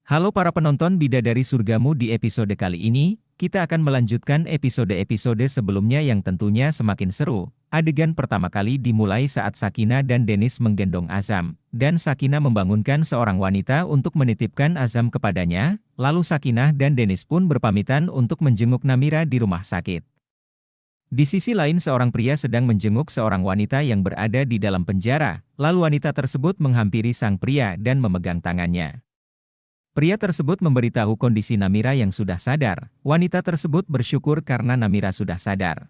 Halo para penonton Bidadari Surgamu, di episode kali ini, kita akan melanjutkan episode-episode sebelumnya yang tentunya semakin seru. Adegan pertama kali dimulai saat Sakinah dan Dennis menggendong Azam, dan Sakinah membangunkan seorang wanita untuk menitipkan Azam kepadanya, lalu Sakinah dan Dennis pun berpamitan untuk menjenguk Namira di rumah sakit. Di sisi lain seorang pria sedang menjenguk seorang wanita yang berada di dalam penjara, lalu wanita tersebut menghampiri sang pria dan memegang tangannya. Pria tersebut memberitahu kondisi Namira yang sudah sadar. Wanita tersebut bersyukur karena Namira sudah sadar.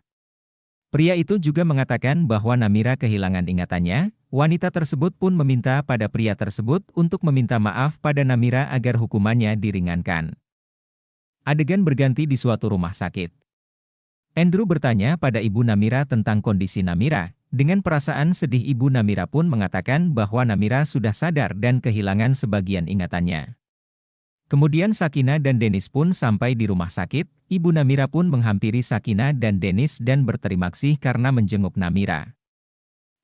Pria itu juga mengatakan bahwa Namira kehilangan ingatannya. Wanita tersebut pun meminta pada pria tersebut untuk meminta maaf pada Namira agar hukumannya diringankan. Adegan berganti di suatu rumah sakit. Andrew bertanya pada ibu Namira tentang kondisi Namira. Dengan perasaan sedih, ibu Namira pun mengatakan bahwa Namira sudah sadar dan kehilangan sebagian ingatannya. Kemudian Sakinah dan Dennis pun sampai di rumah sakit. Ibu Namira pun menghampiri Sakinah dan Dennis dan berterima kasih karena menjenguk Namira.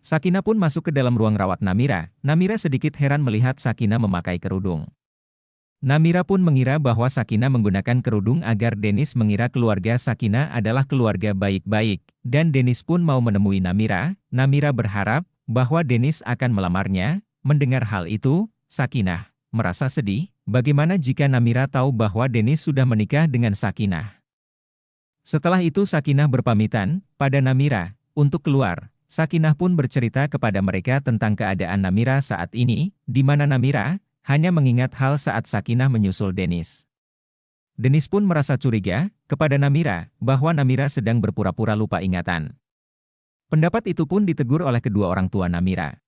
Sakinah pun masuk ke dalam ruang rawat Namira. Namira sedikit heran melihat Sakinah memakai kerudung. Namira pun mengira bahwa Sakinah menggunakan kerudung agar Dennis mengira keluarga Sakinah adalah keluarga baik-baik, dan Dennis pun mau menemui Namira. Namira berharap bahwa Dennis akan melamarnya. Mendengar hal itu, Sakinah merasa sedih. Bagaimana jika Namira tahu bahwa Dennis sudah menikah dengan Sakinah? Setelah itu Sakinah berpamitan pada Namira untuk keluar. Sakinah pun bercerita kepada mereka tentang keadaan Namira saat ini, di mana Namira hanya mengingat hal saat Sakinah menyusul Dennis. Dennis pun merasa curiga kepada Namira bahwa Namira sedang berpura-pura lupa ingatan. Pendapat itu pun ditegur oleh kedua orang tua Namira.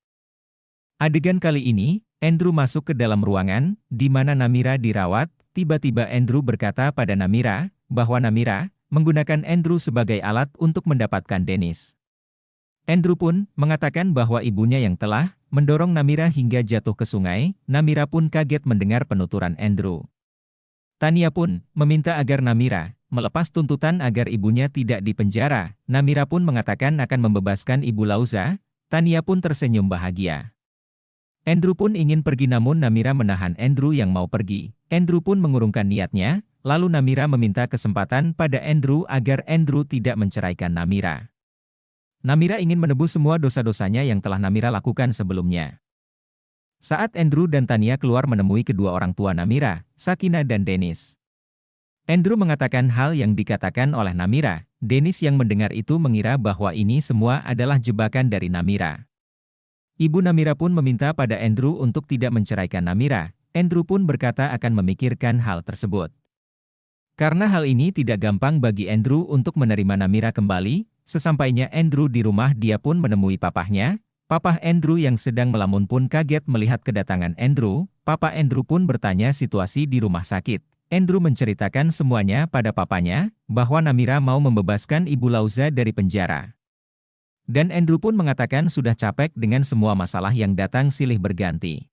Adegan kali ini, Andrew masuk ke dalam ruangan, di mana Namira dirawat. Tiba-tiba Andrew berkata pada Namira, bahwa Namira menggunakan Andrew sebagai alat untuk mendapatkan Dennis. Andrew pun mengatakan bahwa ibunya yang telah mendorong Namira hingga jatuh ke sungai. Namira pun kaget mendengar penuturan Andrew. Tania pun meminta agar Namira melepas tuntutan agar ibunya tidak dipenjara. Namira pun mengatakan akan membebaskan Ibu Lauza. Tania pun tersenyum bahagia. Andrew pun ingin pergi namun Namira menahan Andrew yang mau pergi. Andrew pun mengurungkan niatnya, lalu Namira meminta kesempatan pada Andrew agar Andrew tidak menceraikan Namira. Namira ingin menebus semua dosa-dosanya yang telah Namira lakukan sebelumnya. Saat Andrew dan Tania keluar menemui kedua orang tua Namira, Sakinah dan Dennis. Andrew mengatakan hal yang dikatakan oleh Namira. Dennis yang mendengar itu mengira bahwa ini semua adalah jebakan dari Namira. Ibu Namira pun meminta pada Andrew untuk tidak menceraikan Namira. Andrew pun berkata akan memikirkan hal tersebut. Karena hal ini tidak gampang bagi Andrew untuk menerima Namira kembali, sesampainya Andrew di rumah dia pun menemui papahnya. Papa Andrew yang sedang melamun pun kaget melihat kedatangan Andrew. Papa Andrew pun bertanya situasi di rumah sakit. Andrew menceritakan semuanya pada papanya, bahwa Namira mau membebaskan Ibu Lauza dari penjara. Dan Andrew pun mengatakan sudah capek dengan semua masalah yang datang silih berganti.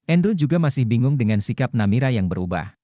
Andrew juga masih bingung dengan sikap Namira yang berubah.